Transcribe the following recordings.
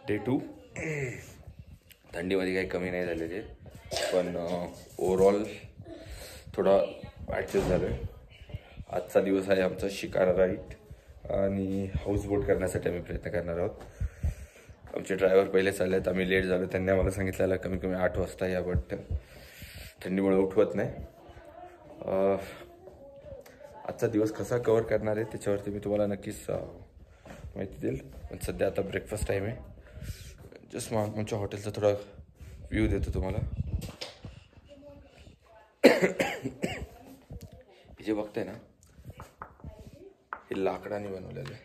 Day 2 थंडीमध्ये काही कमी नाही झाले ते, पण ओव्हरऑल थोडा ॲडजस्ट झालं आहे. आजचा दिवस आहे आमचा शिकारा राईड आणि हाऊसबोट करण्यासाठी आम्ही प्रयत्न करणार आहोत. आमचे ड्रायव्हर पहिले चालले आहेत, आम्ही लेट झालो. त्यांनी आम्हाला सांगितलेलं कमी कमी 8 वाजता या, बट थंडीमुळे उठवत नाही. आजचा दिवस कसा कव्हर करणार आहे त्याच्यावरती मी तुम्हाला नक्कीच माहिती देईल. पण सध्या आता ब्रेकफास्ट टाईम आहे. जस्ट आमच्या हॉटेलचा थोडा व्ह्यू देतो तुम्हाला. हे जे बघताय ना, हे लाकडाने बनवलेलं आहे.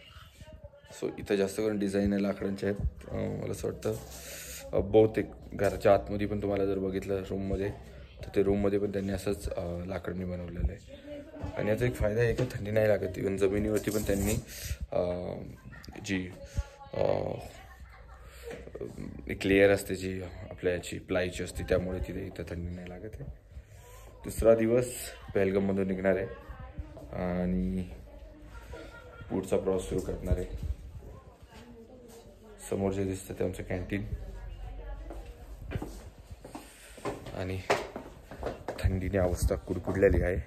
सो इथं जास्त करून डिझाईन आहे लाकडांचे आहेत. मला असं वाटतं बहुतेक घराच्या आतमध्ये पण तुम्हाला जर बघितलं रूममध्ये, तर ते रूममध्ये पण त्यांनी असंच लाकडाने बनवलेलं आहे. आणि याचा एक फायदा आहे की थंडी नाही लागत. इव्हन जमिनीवरती पण त्यांनी जी एक लेअर असते जी आपल्या याची प्लायची असते, त्यामुळे तिथे इथं थंडी नाही लागत आहे. दुसरा दिवस पहलगाममधून निघणार आहे आणि पुढचा प्रवास सुरू करणार आहे. समोर जे दिसतं ते आमचं कॅन्टीन आणि थंडीने अवस्था कुडकुडलेली आहे,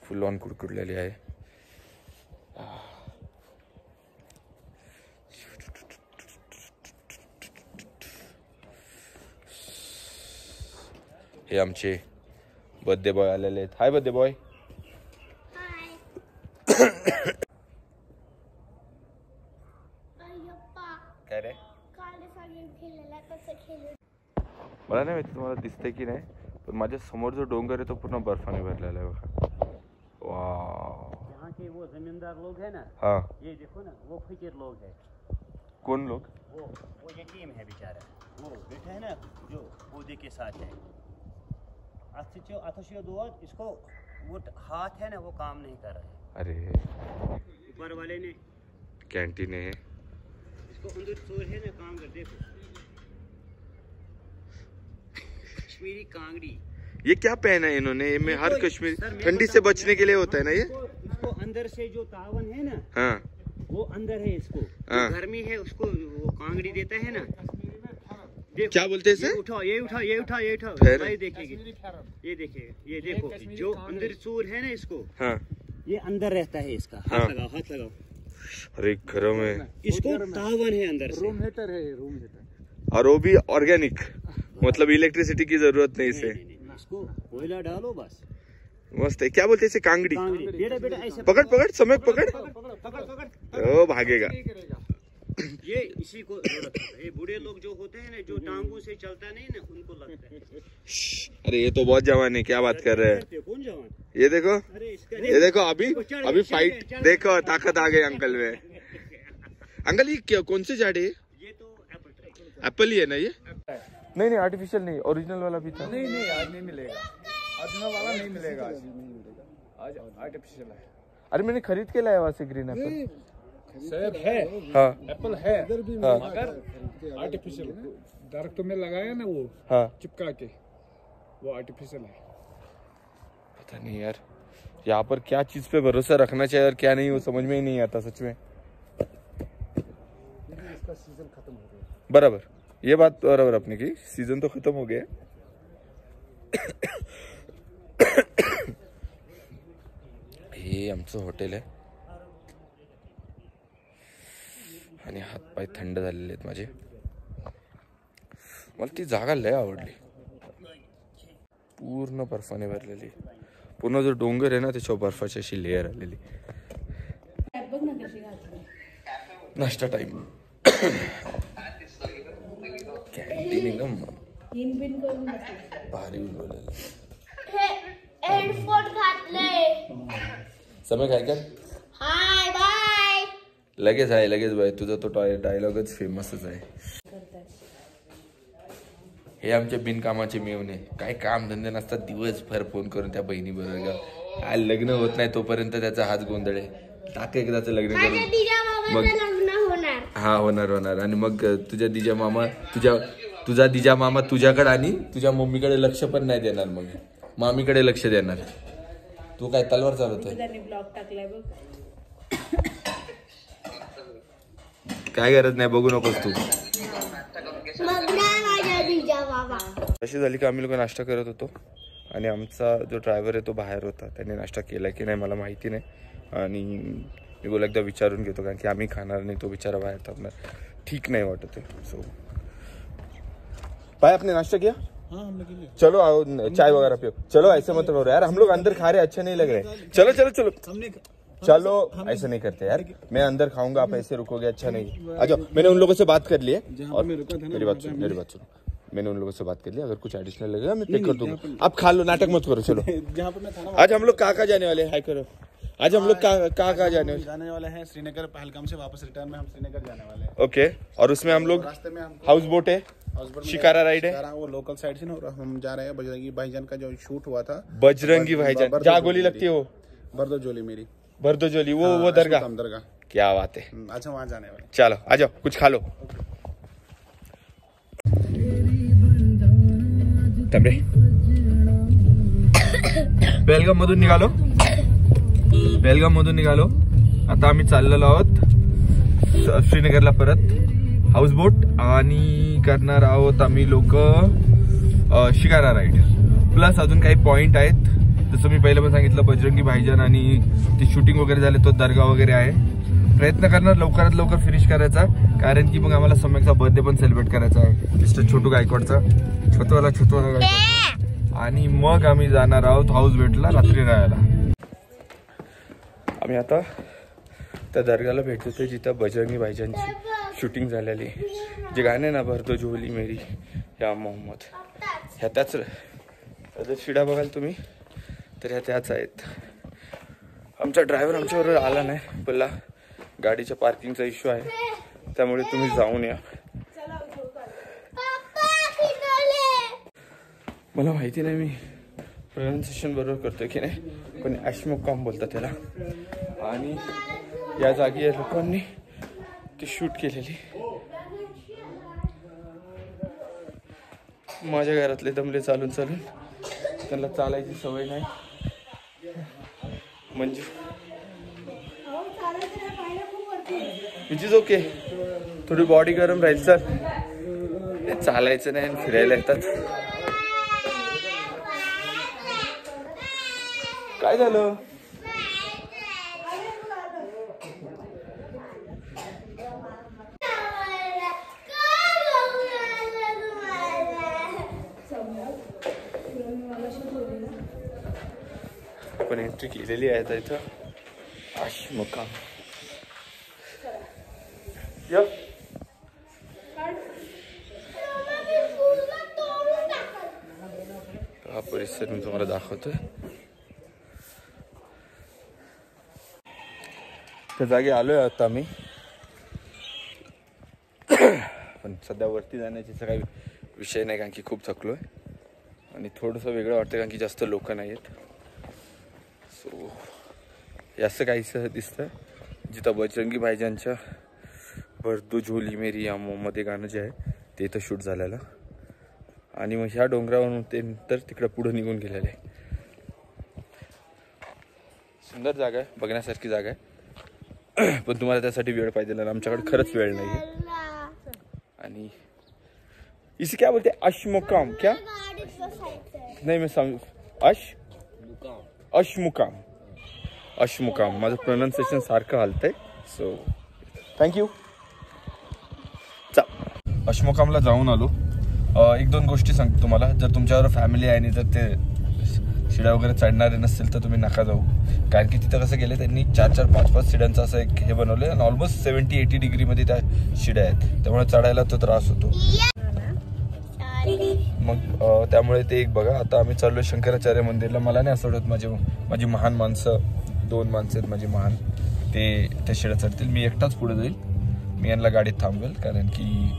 फुल ऑन कुडकुडलेली आहे. हे आमचे बर्थडे बॉय आलेले आहेत. हाय बर्थडे बॉय. काय रे, मला नाही माहिती तुम्हाला दिसतंय की नाही, पण माझ्या समोर जो डोंगर आहे तो पूर्ण बर्फाने भरलेला आहे बघा. वाह, यहाँ के वो जमींदार लोग हैं ना, हाँ ये देखो ना, वो फकीर लोग हैं. कौन लोग? वो यतीम है बेचारा. वो बैठा है ना जो पौधे के साथ है. अथश दोस्त इसको वो हाथ है ना, वो काम नहीं कर रहा है. अरे ऊपर वाले ने कैंटीन है, इसको अंदर चोर है ना, काम कर. देखो कश्मीरी कांगड़ी. ये क्या पहना है इन्होंने? ये में हर कश्मीर ठंडी से बचने के लिए होता है ना ये. इसको अंदर से जो तावन है ना, हाँ वो अंदर है. इसको गर्मी है उसको वो कांगड़ी देता है ना. क्या बोलते हैं इसे? ये उठाओ, ये उठाओ, ये उठाओ, ये उठाओ. ये देखिए, ये देखिए, ये देखो जो अंदर चूर है ना, इसको हाँ ये अंदर रहता है. इसका हाथ हाँ. लगाओ, हाथ लगाओ. अरे गरम है. इसको तावन है अंदर से. रूम हीटर है, रूम हीटर. और वो भी ऑर्गेनिक, मतलब इलेक्ट्रिसिटी की जरूरत नहीं इसे. इसको कोयला डालो बस. मस्त है. क्या बोलते हैं इसे? कांगड़ी. बेटा बेटा ऐसे पकड़ पकड़, समय पकड़. पकड़ पकड़. ओ भागेगा. ये इसी को जरूरत है. ये बूढ़े लोग जो होते हैं ना, जो टांगों से चलता नहीं ना, उनको लगता है. अरे ये तो बहुत जवान है, क्या बात कर रहे हैं? कौन जवान? ये देखो, अरे इसका ये देखो, अभी फाइट देखो, ताकत आ गई अंकल में. अंकल ये क्या, कौन से झाड़ है? ये तो एप्पल ट्री. एप्पल ही है ना ये? नहीं नहीं, आर्टिफिशियल नहीं, ओरिजिनल वाला भी था. नहीं नहीं, आज नहीं मिलेगा. ओरिजिनल वाला नहीं मिलेगा आज आर्टिफिशियल है. अरे मैंने खरीद के लाया वहाँ से ग्रीन एप्पल. सेब है, हाँ एप्पल है, हाँ मगर आर्टिफिशियल. दरख्तों में लगाया ना वो हाँ. चिपका के, वो आर्टिफिशियल है. पता नहीं यार, यहाँ पर क्या चीज पे भरोसा रखना चाहिए और क्या नहीं, वो समझ में ही नहीं आता सच में. इसका सीजन खत्म हो गया. बराबर, ये बात बराबर अपने की. सीजन तो खत्म हो गया. हे आमचं हॉटेल आहे आणि हातपाय थंड झालेले आहेत माझे. मला ती जागा लय आवडली. पूर्ण बर्फाने भरलेली, पूर्ण जो डोंगर आहे ना त्याच्यावर बर्फाची अशी लेअर आलेली. नाश्ता टाइम. कॅन्टीन एकदम भारी बनवलेलं. हेडफोन घातले. समय काय कर. Hi bye. लगेच आहे, लगेच बाय. तुझा तो डायलॉगच फेमसच आहे. हे आमचे बिनकामाचे मेवणे, काय काम धंदे नसतात, दिवसभर फोन करून त्या बहिणी बरोबर. काय लग्न होत नाही तोपर्यंत त्याचा हात गोंधळ आहे. टाक एकदाचं लग्न करून मग हा होणार होणार. आणि मग तुझा दिजा मामा तुझा दिजा मामा तुझ्याकडे आणि तुझ्या मम्मीकडे लक्ष पण नाही देणार, मग मामीकडे लक्ष देणार. तू काय तलवार चालवतोय? काय गरज नाही, बघू नकोस तू. अशी झाली की आम्ही लोक नाश्ता करत होतो आणि आमचा जो ड्रायव्हर आहे तो बाहेर होता. त्याने नाश्ता केला की नाही मला माहिती नाही आणि मी बोला एकदा विचारून घेतो कारण की आम्ही खाणार नाही, तो बिचारा बाहेर थांबणार, ठीक नाही वाटत आहे. सो भाई आपने नाश्ता किया? हाँ हमने किया. चलो आओ चाय वगैरह पियो. चलो ऐसे मत करो यार, हम लोग अंदर खा रहे अच्छा नहीं लग रहा है. चलो चलो चलो हमने चलो ऐसा नहीं करते यार, मैं अंदर खाऊंगा आप ऐसे रुकोगे अच्छा नहीं. आ जाओ, मैंने उन लोगों से बात कर ली है और मेरी बात सुनो, मैंने उन लोगों से बात कर लिया, अगर कुछ एडिशनल लगेगा मैं पे कर दूंगा. आप खा लो, नाटक मत करो. चलो जहाँ पर मैं था ना, आज हम लोग कहाँ जाने वाले हैं? हाय करो. आज हम लोग कहाँ जाने वाले हैं श्रीनगर. पहलगाम से वापस रिटर्न में हम श्रीनगर जाने वाले हैं. ओके. और उसमें हम लोग रास्ते में हम हाउस बोट है, शिकारा राइड है, वो लोकल साइड से ना, और हम जा रहे हैं बजरंगी भाईजान का जो शूट हुआ था. बजरंगी भाईजान जहाँ गोली लगती है वो बरदोजोली मेरी बरदोजोली, वो दरगाह. दरगाह. क्या बात है. अच्छा वहाँ जाने वाले. चलो आ जाओ, कुछ खा लो. बेलगाम मधून निघालो. आता आम्ही चाललेलो आहोत श्रीनगरला परत हाऊस बोट आणि करणार आहोत आम्ही लोक शिकारा राईड. प्लस अजून काही पॉइंट आहेत, जसं मी पहिलं पण सांगितलं बजरंगी भाईजान आणि ते शूटिंग वगैरे झाले तो दर्गा वगैरे आहे. प्रयत्न करणार लवकरात लवकर फिनिश करायचा, कारण की मग आम्हाला सम्यकचा बर्थडे पण सेलिब्रेट करायचा आहे, मिस्टर छोटू गायकवाडचा, छोटूवाला गायकवाड. आणि मग आम्ही जाणार आहोत हाऊस बोटला रात्री राहायला. आम्ही आता त्या दर्गाला भेट देतोय जिथं बजरंगी भाईजानची शूटिंग झालेली. जे गाणे ना बरदोजोली मेरी या मोहम्मद, ह्या त्याच जर शिडा बघाल तुम्ही तर ह्या त्याच आहेत. आमचा ड्रायव्हर आमच्याबरोबर आला नाही, बोलला गाडीच्या पार्किंगचा इश्यू आहे त्यामुळे तुम्ही जाऊन या. मला माहिती नाही मी प्रोनाउन्सिएशन बरोबर करतोय की नाही, पण ॲशमुक्काम बोलतात त्याला. आणि या जागी या लोकांनी ती शूट केलेली. माझ्या घरातले दमले चालून चालून, त्यांना चालायची सवय नाही, म्हणजे विच इज ओके. थोडी बॉडी गरम राहील सर, चालायचं नाही आणि फिरायला येतात. काय झालं? आपण एंट्री केलेली आहे आता इथं आशमुक्काम. हा परिसर मी तुम्हाला दाखवतोय. त्या जागी आलोय आता आम्ही, पण सध्या वरती जाण्याचा काही विषय नाही कारण की खूप थकलोय आणि थोडंसं वेगळं वाटतं कारण की जास्त लोक नाही आहेत. सो असं काहीसं दिसतं जिथं बजरंगी भाईजानच्या बरदोजोली मेरी या मध्ये गाणं जे आहे ते इथं शूट झालेलं. आणि मग ह्या डोंगरावरून ते नंतर तिकडं पुढं निघून गेलेलं आहे. सुंदर जागा आहे, बघण्यासारखी जागा आहे, पण तुम्हाला त्यासाठी वेळ पाहिजे ना, आमच्याकडे खरंच वेळ नाही आहे. आणि इसे क्या बोलते? अशमुक्काम क्या? नाही मी सांग अशमुक्काम. माझं प्रोनाउन्सिएशन सारखं हालतंय. So thank you. अशमुक्कामला जाऊन आलो. एक दोन गोष्टी सांगतो तुम्हाला. जर तुमच्यावर फॅमिली आहे आणि जर ते शिड्या वगैरे चढणारे नसतील तर तुम्ही नका जाऊ, कारण की तिथं कसं गेलं त्यांनी 4-4, 5-5 शिड्यांचं असं एक हे बनवलं आणि ऑलमोस्ट 70-80 डिग्रीमध्ये त्या शिड्या आहेत, त्यामुळे चढायला तो त्रास होतो. मग त्यामुळे ते एक बघा. आता आम्ही चाललोय शंकराचार्य मंदिरला. मला नाही असं वाटत माझी महान माणसं, 2 माणसं आहेत माझी महान, ते त्या शिड्या चढतील. मी एकटाच पुढे जाईल, मी यांना गाडीत थांबवेल कारण की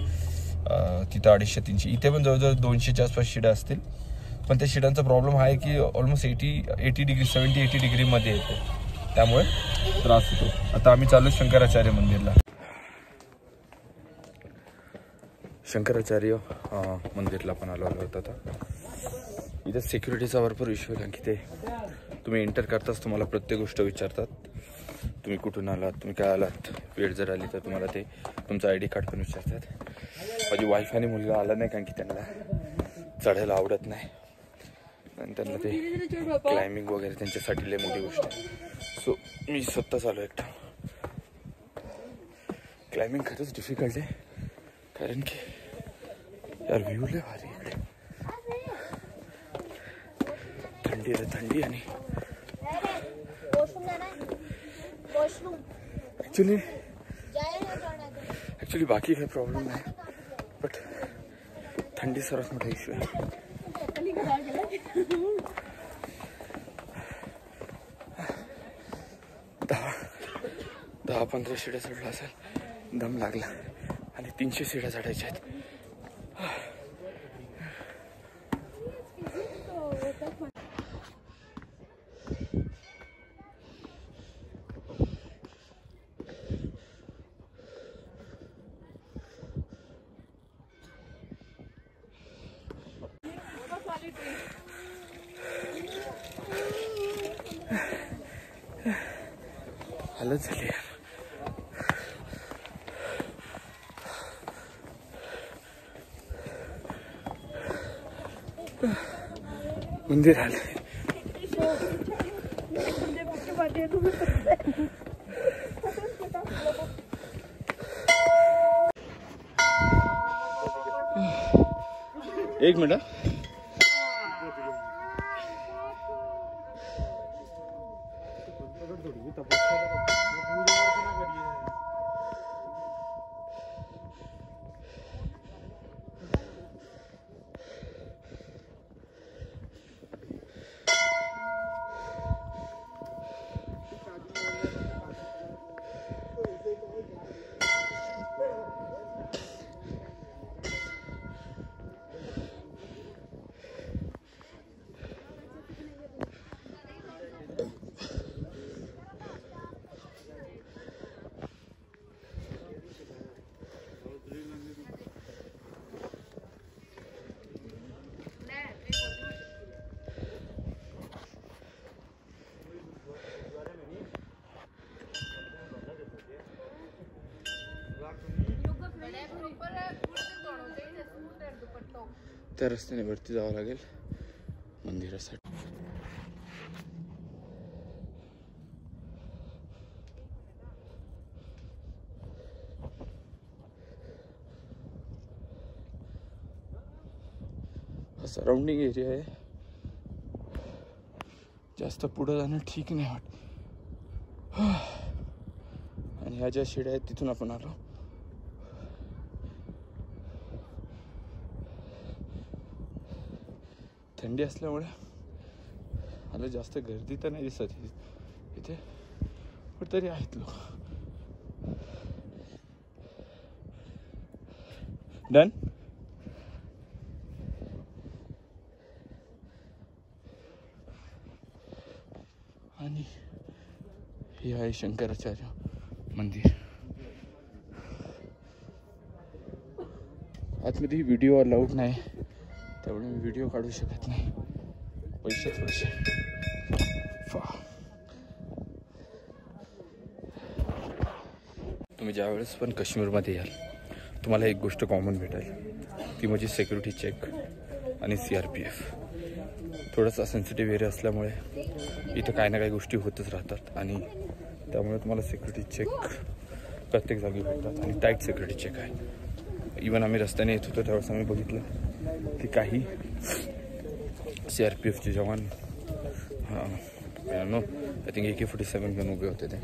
तिथं 250-300, इथे पण जवळजवळ 200च्या आसपास शिड्या असतील. पण त्या शिड्यांचा प्रॉब्लेम हा आहे की ऑलमोस्ट 80 डिग्री 70-80 डिग्रीमध्ये येते, त्यामुळे त्रास होतो. आता आम्ही चाललो शंकराचार्य मंदिरला. शंकराचार्य मंदिरला पण आलो होतो. आता इथं सिक्युरिटीचा भरपूर इश्यू आहे कारण की ते तुम्ही एंटर करताच तुम्हाला प्रत्येक गोष्ट विचारतात. तुम्ही कुठून आलात, तुम्ही काय आलात, वेळ जर आली तर तुम्हाला ते तुमचं ID कार्ड पण विचारतात. माझी वाईफ आणि मुलगा आला नाही कारण की त्यांना चढायला आवडत नाही आणि त्यांना ते क्लाइम्बिंग वगैरे त्यांच्यासाठी लय मोठी गोष्ट आहे. सो मी स्वतः चालू एकटा. क्लाइम्बिंग खरंच डिफिकल्ट आहे कारण की यार व्ह्यू लय भारी इकडे. थंडी रे थंडी. आणि ॲक्च्युली बाकी काही प्रॉब्लेम नाही बट थंडी सर्वात मोठा इश्यू आहे. 10-15 शिड्या चढला असेल. दम लागला आणि 300 शिड्या चढायच्या आहेत. हालत झाली यार. मंदिर आले. एक मिनिट. त्या रस्त्याने वरती जावं लागेल मंदिरासाठी. हा सराउंडिंग एरिया आहे. जास्त पुढे जाणं ठीक नाही वाटत. आणि ह्या ज्या शिड्या आहेत तिथून आपण आलो. थंडी असल्यामुळे मला जास्त गर्दी तर नाही दिसत इथे पण तरी आहेत लोक. डन. आणि हे आहे शंकराचार्य मंदिर. आतमध्ये व्हिडिओ अलाउड नाही त्यामुळे मी व्हिडिओ काढू शकत नाही. पैसेच पैसे. तुम्ही ज्यावेळेस पण काश्मीरमध्ये याल तुम्हाला एक गोष्ट कॉमन भेटेल ती म्हणजे सिक्युरिटी चेक आणि CRPF. थोडासा सेन्सिटिव्ह एरिया असल्यामुळे इथं काही ना काही गोष्टी होतच राहतात आणि त्यामुळे तुम्हाला सिक्युरिटी चेक प्रत्येक जागी भेटतात आणि टाईट सिक्युरिटी चेक आहे. इवन आम्ही रस्त्याने येत होतो त्यावेळेस आम्ही बघितलं की काही CRPFचे जवान नो आय थिंक AK-47 घेऊन उभे होते ते.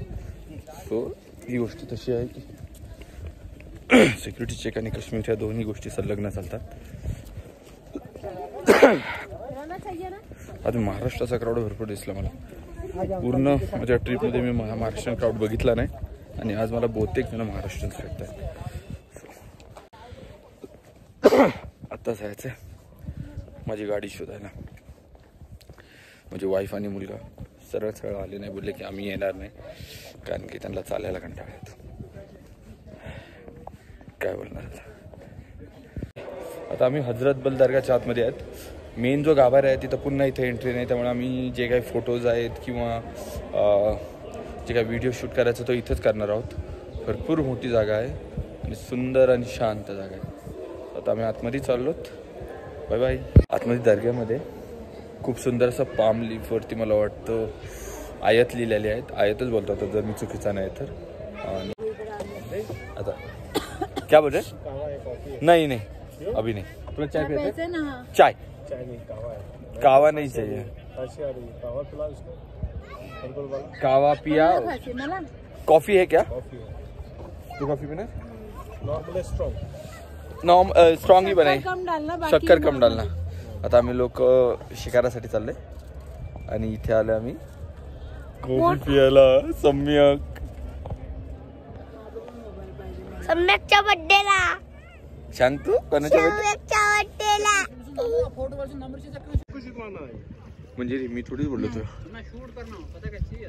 सो ही गोष्ट तशी आहे की सिक्युरिटी चेक आणि काश्मीर या दोन्ही गोष्टी संलग्न चालतात. आज महाराष्ट्राचा क्राऊड भरपूर दिसला मला. पूर्ण माझ्या ट्रिपमध्ये मी महाराष्ट्रीयन क्राऊड बघितला नाही आणि आज मला बहुतेक जण महाराष्ट्रीयन्स भेटत आहेत. आत्ता जायचं आहे माझी गाडी शोधायला. माझी वाईफ आणि मुलगा सरळ सरळ आले नाही, बोलले की आम्ही येणार नाही कारण की त्यांना चालायला कंटाळा येतो. काय बोलणार आता. आम्ही हजरत बल दर्गाच्या आतमध्ये आहेत. मेन जो गाभारा आहे तिथं पुन्हा इथे एंट्री नाही त्यामुळे आम्ही जे काही फोटोज आहेत किंवा जे काही व्हिडिओ शूट करायचं तो इथंच करणार आहोत. भरपूर मोठी जागा आहे आणि सुंदर आणि शांत जागा आहे. आता आम्ही आतमध्ये चाललोत. Bye bye. आतमध्ये दर्ग्यामध्ये खूप सुंदर असं पाम लीफवरती मला वाटतं आयत लिहिलेले आहेत. आयतच बोलतो आता जर मी चुकीचा नाही तर. आणि आता क्या बोल रहे? नहीं नहीं अभी नहीं. तुला चाय पियायचं? चाय कावा नहीं चाहिए. कावा पिया. कॉफी है क्या? तू कॉफी पिना? स्ट्रॉंग ही बनाई. शक्कर कम डालना. आता आम्ही लोक शिकारासाठी चालले आणि इथे आले आम्ही कॉफी पियाला. सम्यकच्या बर्थडेला. सांग तू कोणाच्या बर्थडेला. म्हणजे मी थोड़ी बोल रहा था.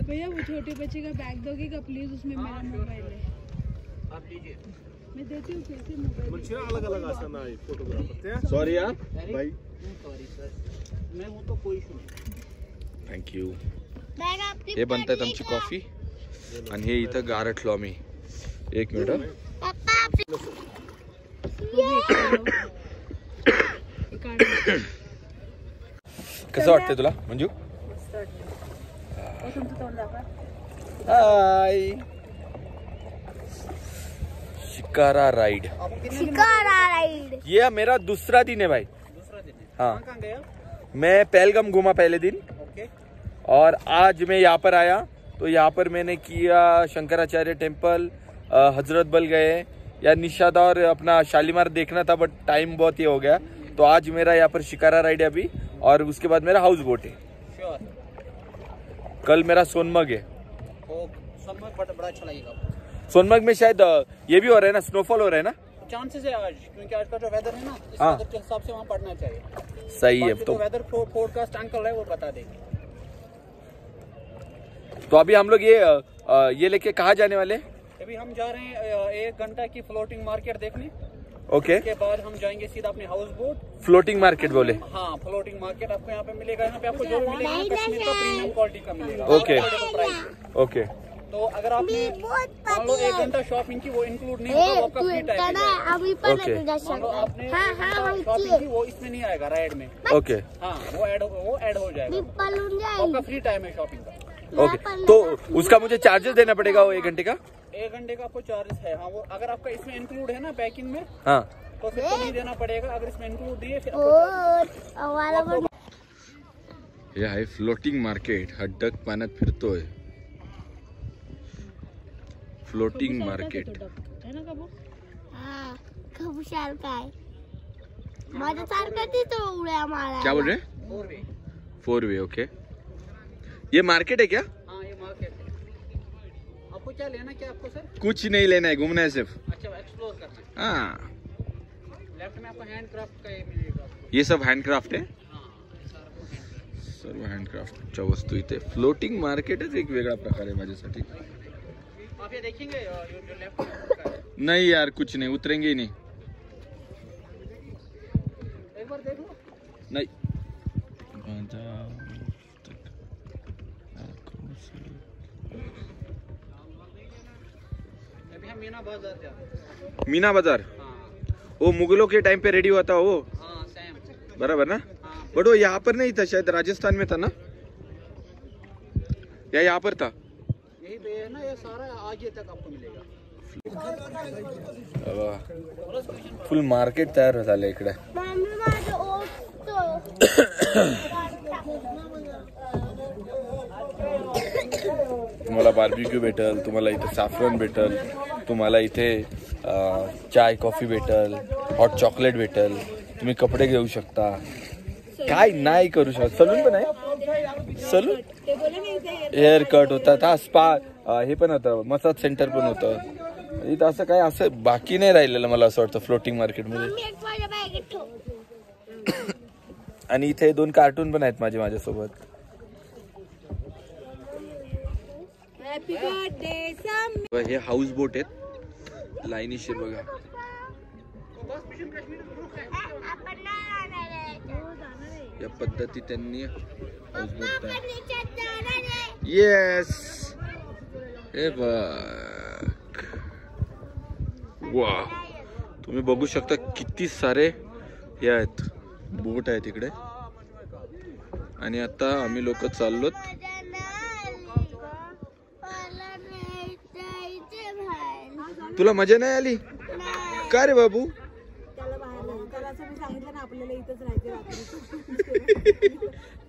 भैया वो छोटे बच्चे का बैग दोगे का प्लीज? उसमें मेरा मोबाइल है. आप लीजिए. मैं देती हूँ कैसे मोबाइल. अलग अलग आसन आहे फोटोग्राफर. सॉरी यार भाई. सॉरी सर, मैं हूँ तो कोई इशू नहीं. थँक्यू. बॅग आपली हे बनतायत आमची कॉफी आणि हे इथं गारठलो आम्ही. एक मिनिट. पप्पा आपली. कसं वाटतंय तुला मंजू? हाय. शिकारा राइड. शिकारा राइड. ये मेरा दूसरा दिन है भाई. हाँ, मैं पहलगाम घूमा पहले दिन और आज मैं यहाँ पर आया तो यहाँ पर मैंने किया शंकराचार्य टेम्पल, हजरत बल गए या निशाद और अपना शालीमार देखना था बट टाइम बहुत ही हो गया. तो आज मेरा यहाँ पर शिकारा राइड है अभी और उसके बाद मेरा हाउस बोट है. कल मेरा सोनमर्ग है. सोनमर्ग बड़ा अच्छा लगेगा. सोनमर्ग में शायद ये भी हो रहा है ना, स्नोफॉल हो रहा है ना? चांसेस है आज, क्योंकि आज का जो वेदर है ना इस हाँ. वेदर के हिसाब से वहाँ पड़ना चाहिए. सही है. तो वेदर फोरकास्ट अंकल है वो बता देंगे. तो अभी हम लोग ये लेके कहाँ जाने वाले? अभी हम जा रहे हैं 1 घंटा की फ्लोटिंग मार्केट देखने. ओके. उसके बाद हम जाएंगे सीधा अपने हाउस बोट. फ्लोटिंग मार्केट बोले? हाँ, फ्लोटिंग मार्केट आपको यहाँ पे मिलेगा. यहाँ पे आपको जो भी मिलेगा ना कश्मीर का प्रीमियम क्वालिटी का मिलेगा. ओके. ओके. तो अगर आपने मान लो 1 घंटा शॉपिंग की वो इंक्लूड नहीं होगा, वो आपका फ्री टाइम है. आम्ही पण ओके. तुझ्या मान लो आपने माहिती शॉपिंग की वो इसमें नहीं आएगा राइड में. ओके. हाँ, वो ऐड हो जाएगा. पळून आपका जाईल. फ्री टाइम है शॉपिंग का. ओके. तो उसका मुझे चार्जेस देना पड़ेगा वो 1 घंटे का? 1 घंटे का आपको चार्जेस है. हाँ, वो अगर आपका इसमें इंक्लूड है ना पैकिंग में हाँ. तो फिर तो नहीं देना पड़ेगा. अगर इसमें इंक्लूड नहीं है फिर आम्हाला पण हे आहे फ्लोटिंग मार्केट. हा डक पाण्यात फिरतोय. Floating market. है ना काबू? हा खूप सारखं आहे. माझ्या सारखं तिथं उड्या मारा. क्या बोल रहे? 4 वे. ओके. ये मार्केट है क्या? हाँ, ये मार्केट है. आपको क्या लेना, क्या आपको सर? कुछ नहीं लेना है, घूमना है सिर्फ. अच्छा, एक्सप्लोर करना है. हाँ. लेफ्ट में आपको हैंडक्राफ्ट का ये मिलेगा. ये सब हँडक्राफ्ट आहे. हाँ, सारा वो handcraft. सर्व हँडक्राफ्टच्या वस्तू इथे. फ्लोटिंग मार्केटच एक वेगळा प्रकार आहे माझ्यासाठी. आप ये देखेंगे जो लेफ्ट में है. नहीं यार कुछ नहीं, उतरेंगे ही नहीं. एक बार देख लो. नहीं. अभी हम मीना बाजार जा रहे हैं. मीना बाजार. हाँ वो मुगलों के टाइम पे रेडी हुआ था वो. हाँ, सेम. बराबर ना? हाँ, बट वो यहाँ पर नहीं था, शायद राजस्थान में था ना, या यहाँ पर था? यही पे है ना, ये सारा आगे तक आपको मिलेगा. फुल मार्केट तयार झालं इकडे. मम्मी माझं ओटतो. तुम्हाला बार्बिक्यू भेटल, तुम्हाला इथे सॅफ्रॉन भेटल, तुम्हाला इथे चाय कॉफी भेटल, हॉट चॉकलेट भेटल, तुम्ही कपडे घेऊ शकता. काय नाही करू शकत. सलून पण आहे. सलून हेअर कट होतात. हा स्पा हे पण होतं, मसाज सेंटर पण होतं इथं. असं काय असं बाकी नाही राहिलेलं मला असं वाटतं फ्लोटिंग मार्केटमध्ये. मी एक माझ्या बॅगेत ठेव. आणि इथे 2 कार्टून पण आहेत माझ्यासोबत. हॅपी बर्थडे सम. हे हाऊस बोट आहेत लाईनीशीर बघा. आपण नाही जाणार आहे. या पद्धती त्यांनी हाऊस बोट आपण याच्यात जाणार आहे. येस. हे बघ. वा, तुम्ही बघू शकता किती सारे हे आहेत बोट आहे तिकडे. आणि आता आम्ही लोक चाललोत. मजा नाही आली. मला नाही जायचं बाहेर. तुला मजा नाही आली नाही. का रे बाबू?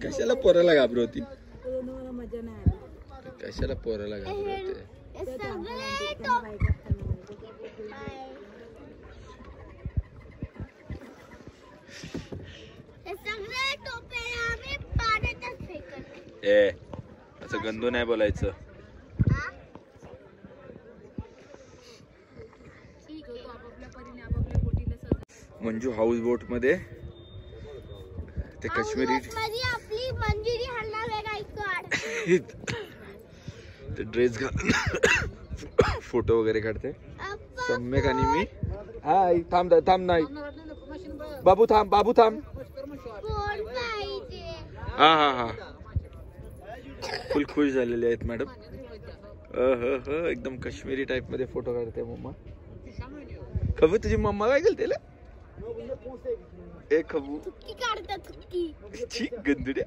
कशाला पोराला घाबरवती? कशाला पोराला घाबरवते? हे सगळे टोप- हे सगळे टोपे आम्ही पाण्यातच फेकत. ए असं गंदू नाही बोलायचं. हा? ठीक आहे. आपापल्या परीने आपापल्या बोटीला सजव. मंजू हाऊस बोट मध्ये ते काश्मीरी माझी आपली मंजिरी हलणार आहे ते ड्रेस घालून फोटो वगैरे काढते. सम्यक आणि मी. हाय थांब थांब नाही बाबू थांब बाबू थांब. फोन पाहिजे. हा हा हा फुल खुश झालेले आहेत मॅडम. एकदम काश्मीरी टाइप मध्ये फोटो काढते मम्मा. खबू तुझी मम्मा काय केलं त्याला? ए खबू तुक्की काढतात तुक्की. छी गंदुड्या.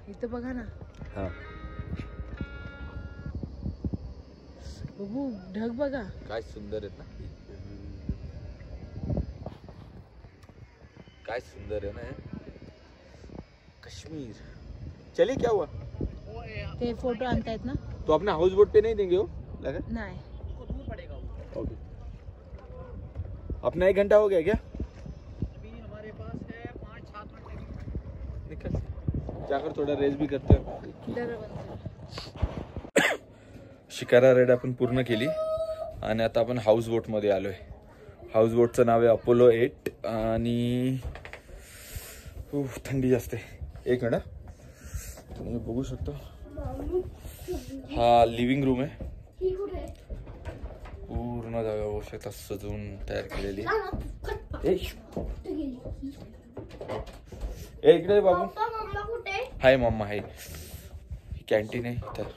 इथं बघा ना हा बघू ढग बघा. काय सुंदर आहेत ना. काय सुंदर है ना कश्मीर. चलिए क्या हुआ? ते फोटो आणतायत ना. तो अपना हाउस बोट पे नहीं देंगे हो लगा? नाही ओके. अपना 1 घंटा हो गया क्या? हमारे पास है 5-7 मिनट. निकल जाकर थोड़ा रेस भी करते हैं. शिकारा राईड आपण पूर्ण केली आणि आता आपण हाऊस बोट मध्ये आलोय. हाऊस बोटचं नाव आहे अपोलो 8 आणि थंडी जास्त आहे. एक मिनिट तुम्ही बघू शकता. हा लिव्हिंग रूम आहे. पूर्ण जागा बघू शकता सजवून तयार केलेली. इकडे बाबू मम्मा कुठे? हाय मम्मा आहे. कॅन्टीन आहे तर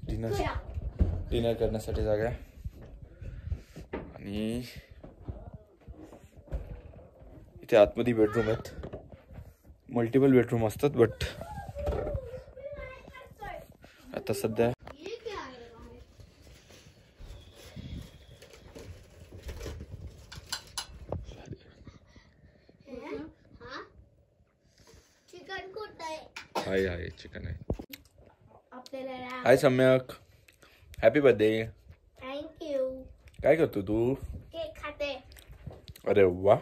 डिनर करण्यासाठी जागा आहे. आणि इथे आतमध्ये बेडरूम आहेत. मल्टिपल बेडरूम असतात बट आता सध्या चिकन कुठे? हाय चिकन आहे. आपल्याला हाय सम्यक हॅपी बर्थडे. थँक्यू. काय करतो तू? केक खाते. अरे वा